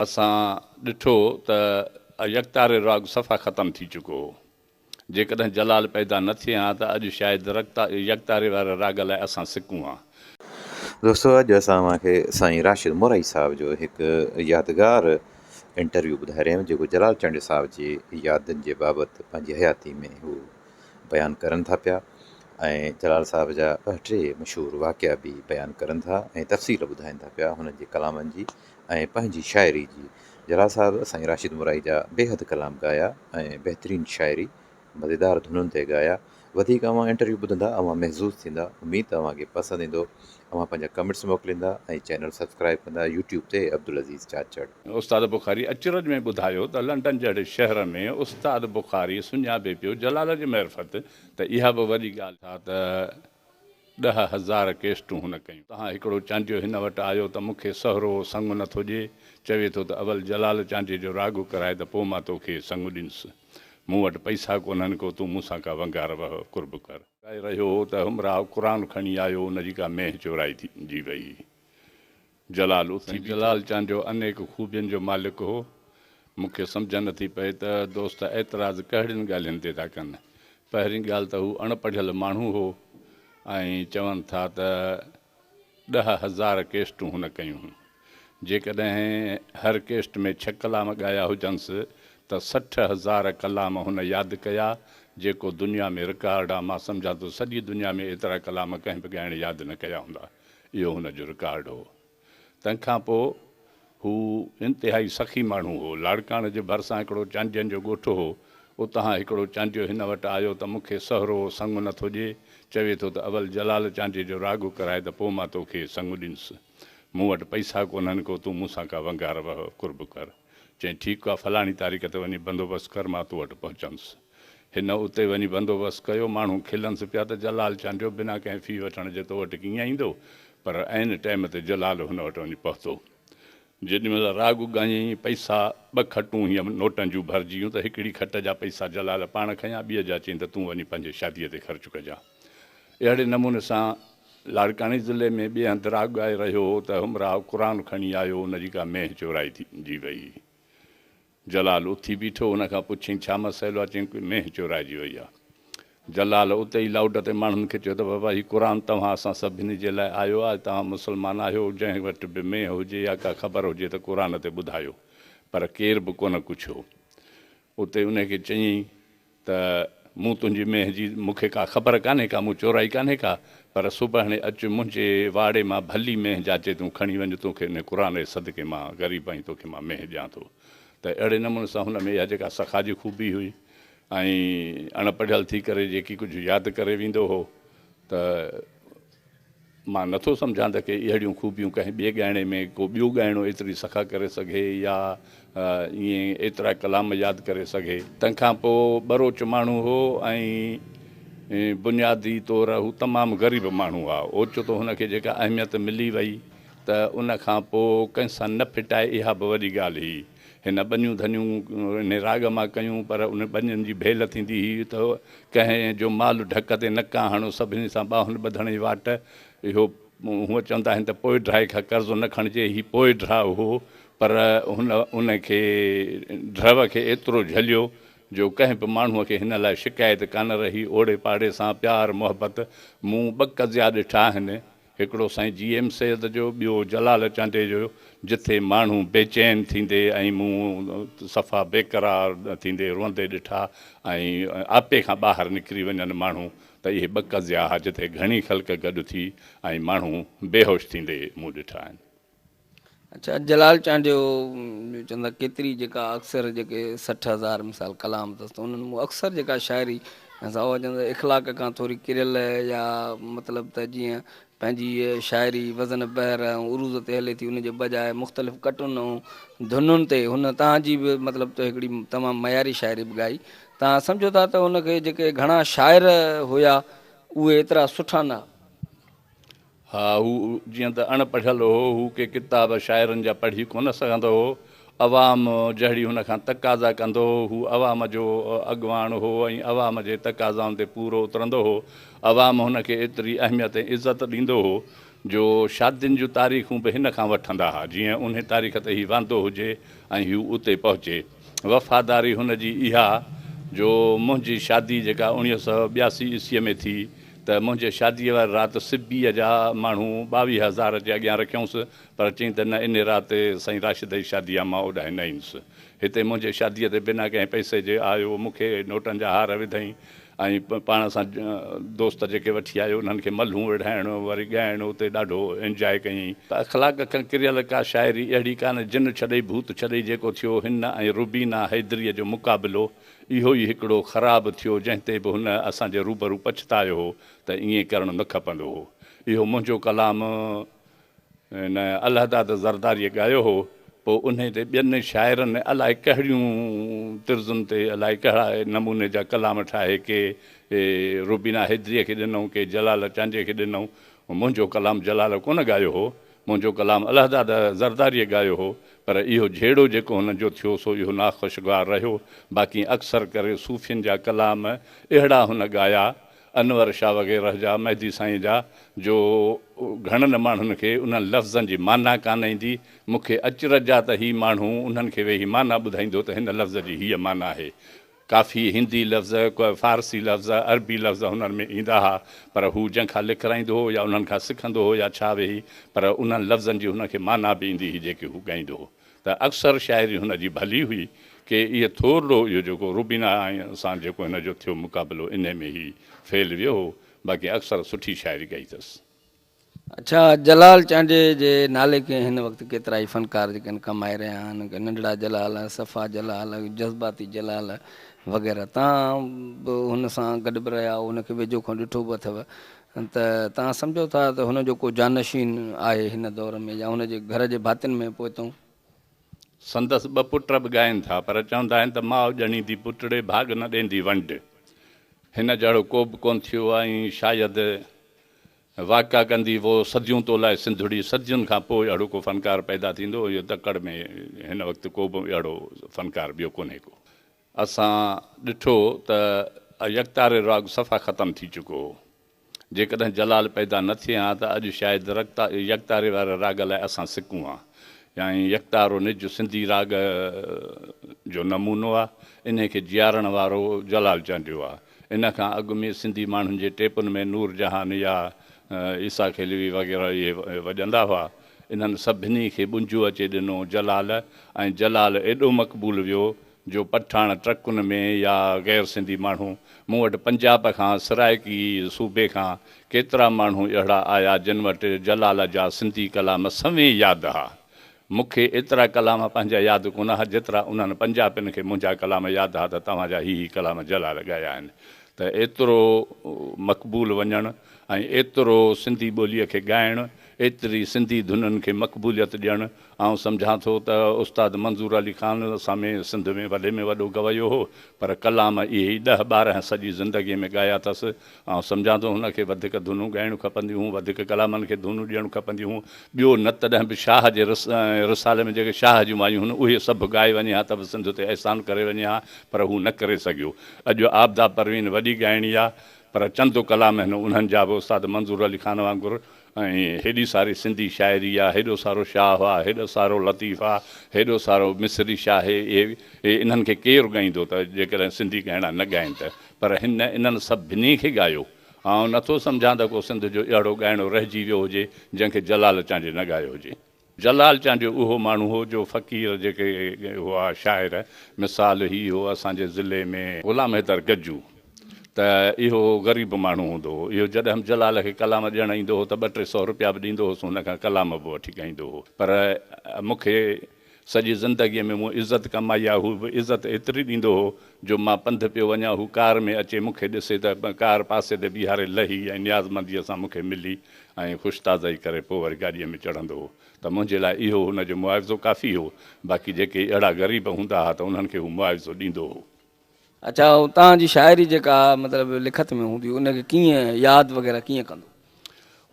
असां ॾिठो त यकतारे राग सफ़ा ख़तमु थी चुको हो। जेकॾहिं जलाल पैदा न थिए हा त अॼु शायदि यकतारे वारे राग लाइ असां सिकूं हा। दोस्तों, अॼु असांखे साईं राशिद मोराई साहिब जो हिकु यादगार इंटरव्यू ॿुधाए रहिया आहियूं, जेको जलाल चंड साहिब जी यादनि जे बाबति पंहिंजी हयाती में हू बयानु करनि था पिया ऐं जलाल साहिब जा ॿ टे मशहूरु वाक़िया बि बयानु करनि था ऐं तफ़सील ॿुधाइनि था पिया हुननि जे कलामनि जी ऐं पंहिंजी शाइरी जी। जलाल साहिब साईं राशिद मोराई जा बेहद कलाम ॻाया ऐं बहितरीनु शाइरी मज़ेदार धुनुनि ते ॻाया। वधीक अवां इंटरव्यू ॿुधंदा, अवां महज़ूज़ थींदा। उमेदु तव्हांखे पसंदि ईंदो। अवां पंहिंजा कमेंट्स मोकिलींदा ऐं चैनल सब्सक्राइब कंदा। यूट्यूब ते अब्दुल अज़ीज़ चाचड़। उस्ताद बुखारी अचरज में ॿुधायो त लंडन जहिड़े शहर में उस्ताद बुखारी सुञाणे पियो जलाल जी महरफ़त त इहा बि वॾी ॻाल्हि छा त 10,000 केस्टूं हुन कयूं। तव्हां हिकिड़ो चांडियो हिन वटि आयो त मूंखे सहरो संग नथो ॾिए, चवे थो त अवल जलाल चांडीअ जो राॻु कराए त पोइ मां तोखे संग ॾींदुसि। मूं वटि पैसा कोन्हनि को तूं मूंसां का वंगार कुर्ब कर। ॻाए रहियो हो त हमराह क़ुर खणी आयो, उनजी का मेंह चोराई थी वई। जलाल उथी जलाल चांडियो अनेक ख़ूबियुनि जो मालिक हो। मूंखे सम्झ नथी पए त दोस्त एतिराज़ कहिड़ियुनि ॻाल्हियुनि ते था कनि। पहिरीं ॻाल्हि त हू अणपढ़ियल माण्हू हो ऐं चवनि था त 10,000 केस्टूं हुन कयूं। जेकॾहिं हर केस्ट में 6 कलाम ॻाया हुजनिसि त 60,000 कलाम हुन यादि कया, जेको दुनिया में रिकॉर्ड आहे। मां सम्झां थो सॼी दुनिया में एतिरा कलाम कंहिं बि ॻाइण यादि न कया हूंदा। इहो हुनजो रिकॉर्ड हो। तंहिंखां पोइ हू इंतिहाई सखी माण्हू हो। लाड़काणे जे भरिसां हिकिड़ो चांडियनि जो ॻोठु हो। उतां हिकिड़ो चांडियो हिन वटि आयो त मूंखे सहरो संग नथो ॾिए, चवे थो त अवल जलाल चांडीअ जो राॻु कराए त पोइ मां तोखे संग ॾींदुसि। मूं वटि पैसा कोन्हनि को तूं मूंसां का वंगार कुर्ब कर। चई ठीकु आहे, फलाणी तारीख़ ते वञी बंदोबस्तु कर, मां तो वटि पहुचंदुसि। हिन उते वञी बंदोबस्तु कयो। माण्हू खिलनिसि पिया त जलाल चांडियो बिना कंहिं फी वठण जे तो वटि कीअं ईंदो, पर ऐन टाइम ते जलाल हुन वटि वञी पहुतो। जेॾीमहिल राॻु ॻायईं, पैसा 2 खटूं हीअं नोटनि जूं भरिजी वियूं त हिकिड़ी खट जा पैसा जलाल पाण खयां, ॿिए जा चई त तूं वञी पंहिंजे शादीअ ते ख़र्चु कजां। अहिड़े नमूने सां लाड़काणे ज़िले में ॿिए हंधि राॻु ॻाए रहियो हो त हमराह क़ुर खणी आयो, उनजी का मेंह चोराई थी वई। जलाल उथी बीठो, हुनखां पुछियईं छा मसइलो आहे? चई मेंह चोराइजी वई आहे। जलाल उते ई लाउड ते माण्हुनि खे चयो त बाबा हीउ क़ुर तव्हां असां सभिनी जे लाइ आयो आहे। तव्हां मुस्लमान आहियो, जंहिं वटि बि मेंह हुजे या का ख़बर हुजे त क़ुर ते ॿुधायो। पर केर बि कोन कुझु हो। उते उनखे चयईं त मूं तुंहिंजी मेंह जी मूंखे का ख़बर कान्हे का, मूं चोराई कान्हे का, पर सुभाणे अचु मुंहिंजे वाड़े मां भली मेंह जाचे तूं खणी वञ, तोखे हिन क़ुर जे सदके मां ग़रीब आहीं, तोखे मां मेंह ॾियां थो। त अहिड़े नमूने सां हुन में इहा जेका सखा जी ख़ूबी हुई ऐं अणपढ़ियल थी करे जेकी कुझु यादि करे वेंदो हो, त मां नथो सम्झां त की अहिड़ियूं ख़ूबियूं कंहिं ॿिए ॻाइणे में को ॿियो ॻाइणो एतिरी सखा करे सघे या ईअं एतिरा कलाम यादि करे सघे। तंहिंखां पोइ बरोच माण्हू हो ऐं बुनियादी तौरु हू तमामु ग़रीब माण्हू आहे। ओचितो हुनखे जेका अहमियत मिली वई त उनखां पोइ कंहिंसां न फिटाए, इहा बि वॾी ॻाल्हि हुई। हिन ॿनियूं धनियूं इन राग मां कयूं, पर उन ॿनियुनि जी भेल थींदी हुई त कंहिं जो माल ढक ते न हणो, सभिनी सां ॿाहुनि ॿधण जी वाट। इहो हूअं चवंदा आहिनि त पोइ ड्राए खां कर्ज़ु न खणिजे, हीउ पोइ ड्राउ हो, पर उनखे ड्रव खे एतिरो झलियो जो कंहिं बि माण्हूअ खे हिन लाइ शिकायत कान रही। ओड़े पाड़े सां प्यार मुहबत। मूं 2 कज़िया ॾिठा आहिनि, हिकिड़ो साईं GM सैद जो, ॿियो जलाल चांडे जो, जिथे माण्हू बेचैन थींदे ऐं मूं सफ़ा बेक़रार थींदे रोंदे ॾिठा ऐं आपे खां ॿाहिरि निकिरी वञनि माण्हू। त इहे 2 कज़िया हुआ जिथे घणी ख़ल्क गॾु थी ऐं माण्हू बेहोश थींदे मूं ॾिठा आहिनि। अच्छा, जलाल चांडियो चवंदा केतिरी जेका अक्सर जेके 60,000 मिसाल कलाम अथसि, त उन्हनि मूं अक्सर जेका शाइरी असां उहा चवंदा इख़लाक़ खां थोरी किरियल या मतिलबु त जीअं पंहिंजी शाइरी वज़न बहर ऐं उरूज़ ते हले थी, उनजे बजाए मुख़्तलिफ़ कटुनि ऐं धुनुनि ते हुन तव्हांजी बि मतिलबु त हिकिड़ी तमामु मयारी शाइरी बि ॻाई। तव्हां सम्झो था त हुनखे जेके घणा शाइर हुया उहे एतिरा सुठा न? हा, हू जीअं त अणपढ़ियल हो, हू के किताब शाइरनि जा पढ़ी कोन सघंदो हो। अवाम जहिड़ी हुन खां तक़ाज़ा कंदो हो, हू अवाम जो अॻुवाण हो ऐं अवाम जे तक़ाज़ाउनि ते पूरो उतरंदो हो। अवाम हुनखे एतिरी अहमियत ऐं इज़त ॾींदो हो जो शादियुनि जूं तारीख़ूं बि हिन खां वठंदा हुआ, जीअं उन तारीख़ ते हीउ वांदो हुजे ऐं हीउ उते पहुचे। वफ़ादारी हुनजी इहा जो मुंहिंजी शादी जेका 1982 ईस्वीअ में थी त मुंहिंजे शादीअ वारी राति सिबीअ जा माण्हू 22,000 जे अॻियां रखियऊंसि, पर चई त न इन राति साईं राशिद जी शादी आहे, मां ओॾांहुं न ईंदुसि। हिते मुंहिंजे शादीअ ते बिना कंहिं पैसे जे आयो, मूंखे नोटनि जा हार विधई ऐं पाण सां दोस्त जेके वठी आयो उन्हनि खे मल्हूं विढ़ाइणो, वरी ॻाइणो, उते ॾाढो एंजॉय कयईं। त अख़लाक खां किरियल का शाइरी अहिड़ी कान्हे, जिन छॾे भूत छॾे जेको थियो हिन ऐं रुबीना हैदरीअ जो मुक़ाबिलो, इहो ई हिकिड़ो ख़राबु थियो, जंहिं ते बि हुन असांजे रूबरू पछतायो हो त ईअं करणु न खपंदो हो। इहो मुंहिंजो कलाम हिन अलहदाद ज़रदारीअ ॻायो हो। पोइ उन ते ॿियनि शाइरनि अलाए कहिड़ियूं तिर्ज़ुनि ते अलाए कहिड़ा नमूने जा कलाम ठाहे, के रुबीना हैदरीअ खे ॾिनऊं, के जलाल चांजे खे ॾिनऊं। मुंहिंजो कलाम जलाल कोन ॻायो हो, मुंहिंजो कलाम अलहदाद ज़रदारीअ ॻायो हो, पर इहो जहिड़ो जेको हुनजो थियो सो इहो नाख़ुशगवार रहियो। बाक़ी अक्सर करे सूफ़ियुनि जा कलाम अहिड़ा हुन ॻाया, अनवर शाह वग़ैरह जा, मेहदी साईं जा, जो घणनि माण्हुनि खे उन्हनि लफ़्ज़नि जी माना कान ईंदी। मूंखे अचरज जा त ही माण्हू उन्हनि खे वेही माना ॿुधाईंदो त हिन लफ़्ज़ जी हीअ माना आहे। काफ़ी हिंदी लफ़्ज़, को फारसी लफ़्ज़, अरबी लफ़्ज़ हुननि में ईंदा हुआ, पर हू जंहिंखां लिखाईंदो हो या उन्हनि खां सिखंदो हो या छा वेही, पर उन्हनि लफ़्ज़नि जी हुनखे माना बि ईंदी हुई जेके हू ॻाईंदो हो। त अक्सर शाइरी हुनजी भली हुई कि इहो थोरो इहो जेको रुबीना सां जेको हिन जो थियो मुक़ाबिलो, इन में ई फेल वियो हो। बाक़ी अक्सर सुठी शाइरी कई अथसि। अच्छा, जलाल चांडे जे नाले खे हिन वक़्तु केतिरा ई फ़नकार जेके आहिनि कमाए रहिया आहिनि, नंढड़ा जलाल, सफ़ा जलाल, जज़्बाती जलाल वग़ैरह। तव्हां बि हुन सां गॾु बि रहिया, हुनखे वेझो खां ॾिठो बि अथव, त तव्हां सम्झो था त हुनजो को जानशीन आहे हिन दौर में, या हुनजे घर जे भातियुनि में पहुतऊं? संदसि ॿ पुट बि ॻाइनि था, पर चवंदा आहिनि त माउ ॼणींदी पुटड़े, भाग न ॾींदी वंड। हिन जहिड़ो को बि कोन थियो आहे, ऐं शायदि वाक़ा कंदी वो सदियूं तो लाइ सिंधुड़ी, सदियुनि खां पोइ अहिड़ो को फ़नकार पैदा थींदो। इहो दकड़ में हिन वक़्तु को बि अहिड़ो फ़नकार ॿियो कोन्हे को। असां ॾिठो त यकतारे राग सफ़ा ख़तमु थी चुको हो। जेकॾहिं जलाल पैदा न थिए हा त अॼु शायदि यकतारे वारे राग लाइ असां सिकूं हा, या यकतारो निज सिंधी राग जो नमूनो आहे, इन खे जियारण वारो जलाल चांडियो आहे। इन खां अॻु में सिंधी माण्हुनि जे टेपुनि में नूर जहान या ईसा खिलवी वग़ैरह इहे वॼंदा हुआ। इन्हनि सभिनी खे बुंजू अचे ॾिनो जलाल, ऐं जलाल एॾो मक़बूल वियो जो पठाण ट्रकुनि में या गैर सिंधी माण्हू, मूं वटि पंजाब खां, सराइकी सूबे खां केतिरा माण्हू अहिड़ा आया जिन वटि जलाल जा सिंधी कलाम सवें यादि हुआ। मूंखे एतिरा कलाम पंहिंजा यादि कोन हुआ जेतिरा उन्हनि पंजाबियुनि खे मुंहिंजा कलाम यादि हुआ त तव्हांजा ही कलाम जलाल ॻाया आहिनि। त एतिरो मक़बूल वञणु ऐं एतिरो सिंधी ॿोलीअ खे ॻाइणु, एतिरी सिंधी धुननि खे मक़बूलियत ॾियणु। ऐं सम्झां थो त उस्ताद मंज़ूर अली ख़ान असां में सिंध में वॾे में वॾो गवैयो हो, पर कलाम इहे ई 10-12 सॼी ज़िंदगीअ में ॻाया अथसि। ऐं सम्झां थो हुनखे वधीक धुनूं ॻाइणियूं खपंदियूं हुयूं, वधीक कलामनि खे धुनूं ॾियणु खपंदियूं हुयूं। ॿियो न तॾहिं बि शाह जे रिसाले में जेके शाह जूं मायूं आहिनि उहे सभु ॻाए वञे हा त बि सिंध ते अहसान करे वञे हा, पर हू न करे सघियो। अॼु आबदा परवीन वॾी ॻाइणी आहे, पर चंद कलाम आहिनि उन्हनि जा बि उस्ताद मंज़ूर अली ख़ान वांगुरु। ऐं हेॾी सारी सिंधी शाइरी आहे, हेॾो सारो शाह आहे, हेॾो सारो लतीफ़ आहे, हेॾो सारो मिसरी शाह, इहे इन्हनि खे केरु ॻाईंदो त जेकॾहिं सिंधी ॻाइणा न ॻाइनि त। पर इन्हनि सभिनी खे ॻायो। ऐं नथो सम्झां त को सिंध जो अहिड़ो ॻाइणो रहिजी वियो हुजे जंहिंखे जलाल चांडे न ॻायो हुजे। जलाल चांडियो उहो माण्हू हो जो फ़क़ीर जेके हुआ शाइर, मिसाल ही हो असांजे ज़िले में ग़ुलाम हैदर गज्जू, त इहो ग़रीब माण्हू हूंदो हो। इहो जॾहिं जलाल खे कलाम ॾियणु ईंदो हो त 200-300 रुपया बि ॾींदो हुउसि, हुन खां कलाम बि वठी ॻाईंदो हो। पर मूंखे सॼी ज़िंदगीअ में मूं इज़त कमाई आहे, हू बि इज़त एतिरी ॾींदो हो जो मां पंधु पियो वञा, हू कार में अचे मूंखे ॾिसे त कार पासे ते बीहारे लही ऐं नियाज़मंदीअ सां मूंखे मिली ऐं ख़ुशताज़ी करे पोइ वरी गाॾीअ में चढ़ंदो हो। त मुंहिंजे लाइ इहो हुनजो मुआवज़ो काफ़ी हो। बाक़ी जेके अहिड़ा ग़रीब हूंदा हुआ त उन्हनि खे हू मुआवज़ो ॾींदो हो। अच्छा, ऐं तव्हांजी शाइरी जेका मतिलबु लिखत में हूंदी उनखे कीअं यादि वग़ैरह कीअं कंदो?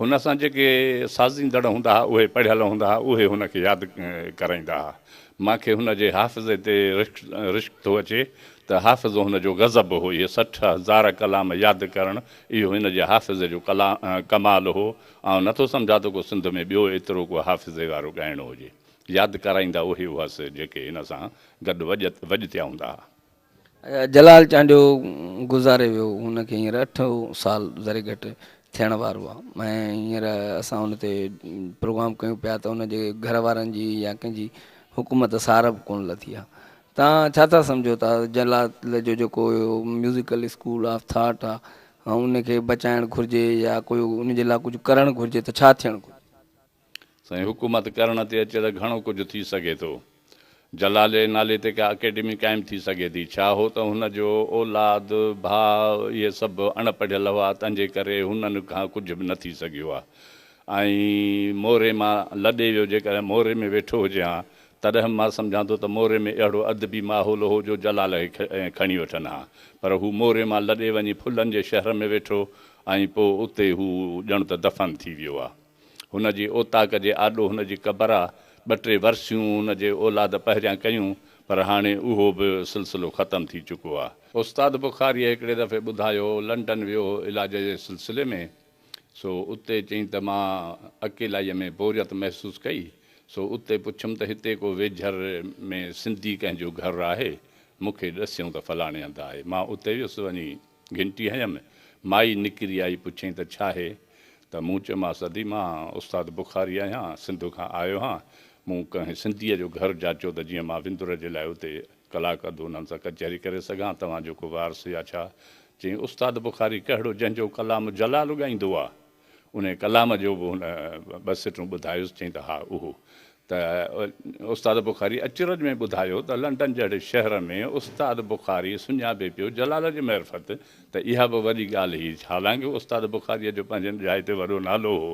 हुन सां जेके साज़ींदड़ हूंदा हुआ, उहे पढ़ियल हूंदा हुआ, उहे हुनखे यादि कराईंदा हुआ। मूंखे हुन जे हाफ़िज़े ते रिश्क थो अचे त हाफ़िज़ो हुनजो गज़ब हो। इहे 60,000 कलाम यादि करणु इहो हिन जे हाफ़िज़े जो कमाल हो। ऐं नथो सम्झा त को सिंध में ॿियो एतिरो को हाफ़िज़े वारो ॻाइणो हुजे। यादि कराईंदा उहे हुअसि जेके हिन सां गॾु वॼितिया हूंदा हुआ। जलाल चांडियो गुज़ारे वियो, हुनखे हींअर 8 साल ज़रे घटि थियण वारो आहे। ऐं हींअर असां हुन ते प्रोग्राम कयूं पिया त हुनजे घर वारनि जी या कंहिंजी हुकूमत सार बि कोन लथी आहे। तव्हां छा था सम्झो था जलाल जो जेको म्यूज़िकल स्कूल ऑफ थाट आहे ऐं उनखे बचाइणु घुरिजे या कोई उनजे लाइ कुझु करणु घुरिजे त छा थियणु घुरिजे? साईं, हुकूमत करण ते अचे त घणो कुझु थी सघे थो। जलाल जे नाले ते का अकेडमी क़ाइमु थी सघे थी। छा हो त हुनजो औलाद भाउ इहे सभु अणपढ़ियल हुआ, तंहिंजे करे हुननि खां कुझु बि न थी सघियो आहे। ऐं मोरे मां लॾे वियो, जेकॾहिं मोरे में वेठो हुजे हा तॾहिं मां सम्झां थो त मोरे में अहिड़ो अदबी माहौल हो जो जलाल खे खणी वठनि हा। पर हू मोरे मां लॾे वञी फुलनि जे शहर में वेठो ऐं पोइ उते हू ॼण त दफ़न थी वियो आहे। हुनजी ओताक जे आॾो हुनजी क़बर आहे। 2-3 वर्सियूं हुनजे औलाद पहिरियां कयूं, पर हाणे उहो बि सिलसिलो ख़तमु थी चुको आहे। उस्ताद बुखारीअ हिकिड़े दफ़े ॿुधायो, लंडन वियो इलाज जे सिलसिले में। सो उते चई त मां अकेलाईअ में बोरियत महसूसु कई। सो उते पुछियुमि त हिते को वेझर में सिंधी कंहिंजो घरु आहे? मूंखे ॾसियऊं त फलाणे हंधि आहे। मां उते वियुसि, वञी घिंटी हयमि। माई निकिरी आई, पुछई त छा आहे? त मूं चयोमांसि अदी मां उस्ताद बुखारी आहियां, सिंध खां आयो आहियां। मूं कंहिं सिंधीअ जो घरु जाचियो त जीअं मां विंदुर जे लाइ उते कलाक अधु उन्हनि सां कचहरी करे सघां। तव्हांजो को वारस या छा? चई उस्ताद बुखारी कहिड़ो जंहिंजो कलाम जलाल ॻाईंदो आहे। उन कलाम जो बि हुन 2 सिटूं ॿुधायुसि। चई त हा उहो। त उस्ताद बुखारी अचरज में ॿुधायो त लंडन जहिड़े शहर में उस्ताद बुखारी सुञाणे पियो जलाल जी महरफ़त, त इहा बि वॾी ॻाल्हि हुई। हालांकि उस्ताद बुखारीअ जो पंहिंजे जाइ ते वॾो नालो हो,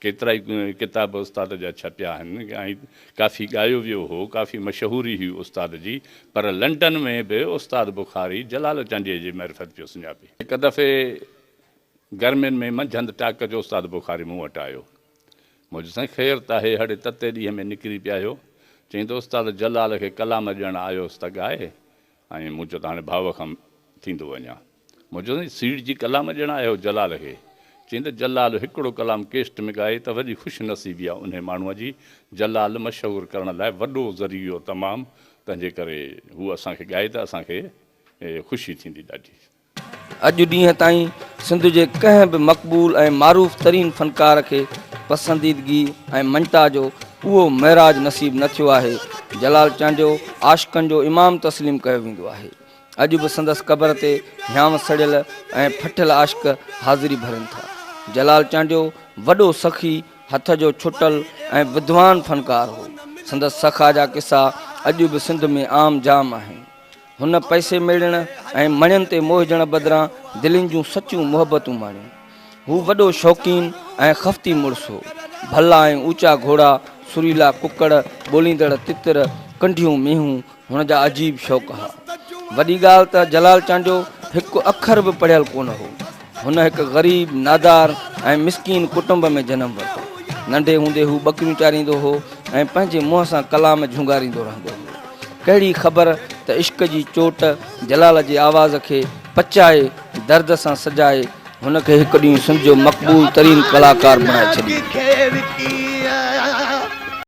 केतिरा ई किताब उस्ताद जा छपिया आहिनि ऐं काफ़ी ॻायो वियो हो, काफ़ी मशहूरी हुई उस्ताद जी। पर लंडन में बि उस्ताद बुखारी जलाल चांडीअ जी महरफ़त पियो सुञाणे। हिकु दफ़े गर्मियुनि में मंझंदि टाक जो उस्ताद बुखारी मूं वटि आयो। मुंहिंजो साईं ख़ैरु त आहे, हड़े तते ॾींहं में निकिरी पिया आहियो। चई त उस्ताद जलाल खे कलाम ॾियणु आयोसि त ॻाए। ऐं मूं चयो त हाणे भाव खां थींदो वञा। मुंहिंजो साईं सीड़ जी कलाम ॾियणु आयो जलाल खे। चई त जलाल हिकिड़ो कलाम केस्ट में ॻाए त वॾी ख़ुशि नसीबी आहे उन माण्हूअ जी। जलाल मशहूरु करण लाइ वॾो ज़रियो तमामु, तंहिंजे करे हू असांखे ॻाए त असांखे ख़ुशी थींदी ॾाढी। अॼु ॾींहं ताईं सिंध जे कंहिं बि मक़बूल ऐं मारूफ़ तरीन फ़नकार खे पसंदीदगी ऐं मंता जो उहो महराज नसीब न थियो आहे। जलाल चांडियो आशिक़नि जो इमाम तस्लीम कयो वेंदो आहे। अॼु बि संदसि क़बर ते हियांव सड़ियल ऐं फटियल आशिक़ हाज़िरी भरनि था। जलाल चांडियो वॾो सखी, हथ जो छुटल ऐं विद्वान फ़नकार हो। संदसि सखा जा किसा अॼु बि सिंध में आम जाम आहिनि। हुन पैसे मेड़ण ऐं मणियुनि ते मोहिजण बदिरां दिलनि जूं सचियूं मुहबतूं माणियूं। हू वॾो शौक़ीन ऐं ख़फ़ती मुड़ुसु हो। भला ऐं ऊचा घोड़ा, सुरीला कुकड़, ॿोलींदड़ तितर, कंढियूं मीहूं हुन जा अजीब शौक़ हुआ। वॾी ॻाल्हि त जलाल चांडियो हिकु अखर बि पढ़ियल कोन हो। हुन हिकु ग़रीब, नादार ऐं मिसकीन कुटुंब में जनमु वरितो। नंढे हूंदे हू ॿकरियूं चारींदो हो ऐं पंहिंजे मुंहं सां कलाम झुंगारींदो रहंदो हो। कहिड़ी ख़बर त इश्क जी चोट जलाल जी आवाज़ खे पचाए दर्द सां सजाए हुनखे हिकु ॾींहुं सिंध जो मक़बूल तरीन कलाकार बणाए छॾी।